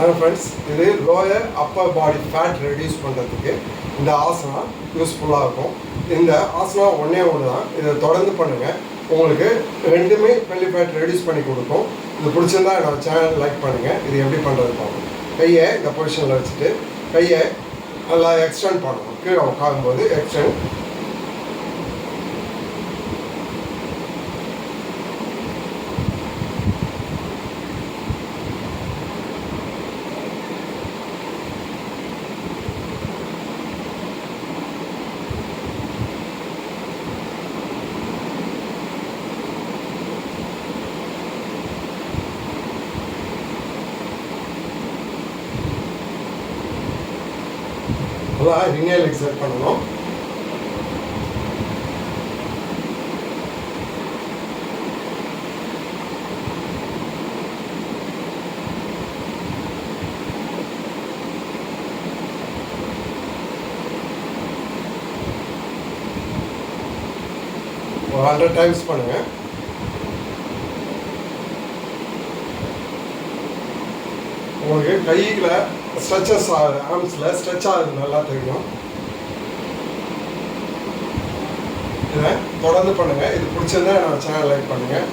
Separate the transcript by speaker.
Speaker 1: Hello friends, இது lower upper body fat reduce பண்ணுறதுக்கு இந்த ஆசனா யூஸ்ஃபுல்லாக இருக்கும். இந்த ஆசனா ஒன்றே ஒன்று தான். இதை தொடர்ந்து பண்ணுங்கள். உங்களுக்கு ரெண்டுமே பெல்லி ஃபேட் ரெடியூஸ் பண்ணி கொடுக்கும். இது பிடிச்சிருந்தா என்னோட சேனல் லைக் பண்ணுங்கள். இது எப்படி பண்ணுறது பாருங்கள். கையை இந்த பொசிஷனில் வச்சுட்டு கையை நல்லா எக்ஸ்டெண்ட் பண்ணணும். கீழே உட்காரும்போது எக்ஸ்டெண்ட். அதான் ரினியல் எக்ஸைட் பண்ணணும். ஒரு 100 டைம்ஸ் பண்ணுங்க. உங்களுக்கு கையில் ஸ்ட்ரெச்சஸ் ஆகுது, ஆர்ம்ஸில் ஸ்ட்ரெச் ஆகுது, நல்லா தெரியும். இதை தொடர்ந்து பண்ணுங்கள். இது பிடிச்சிருந்தா என்னோட சேனல் லைக் பண்ணுங்கள்.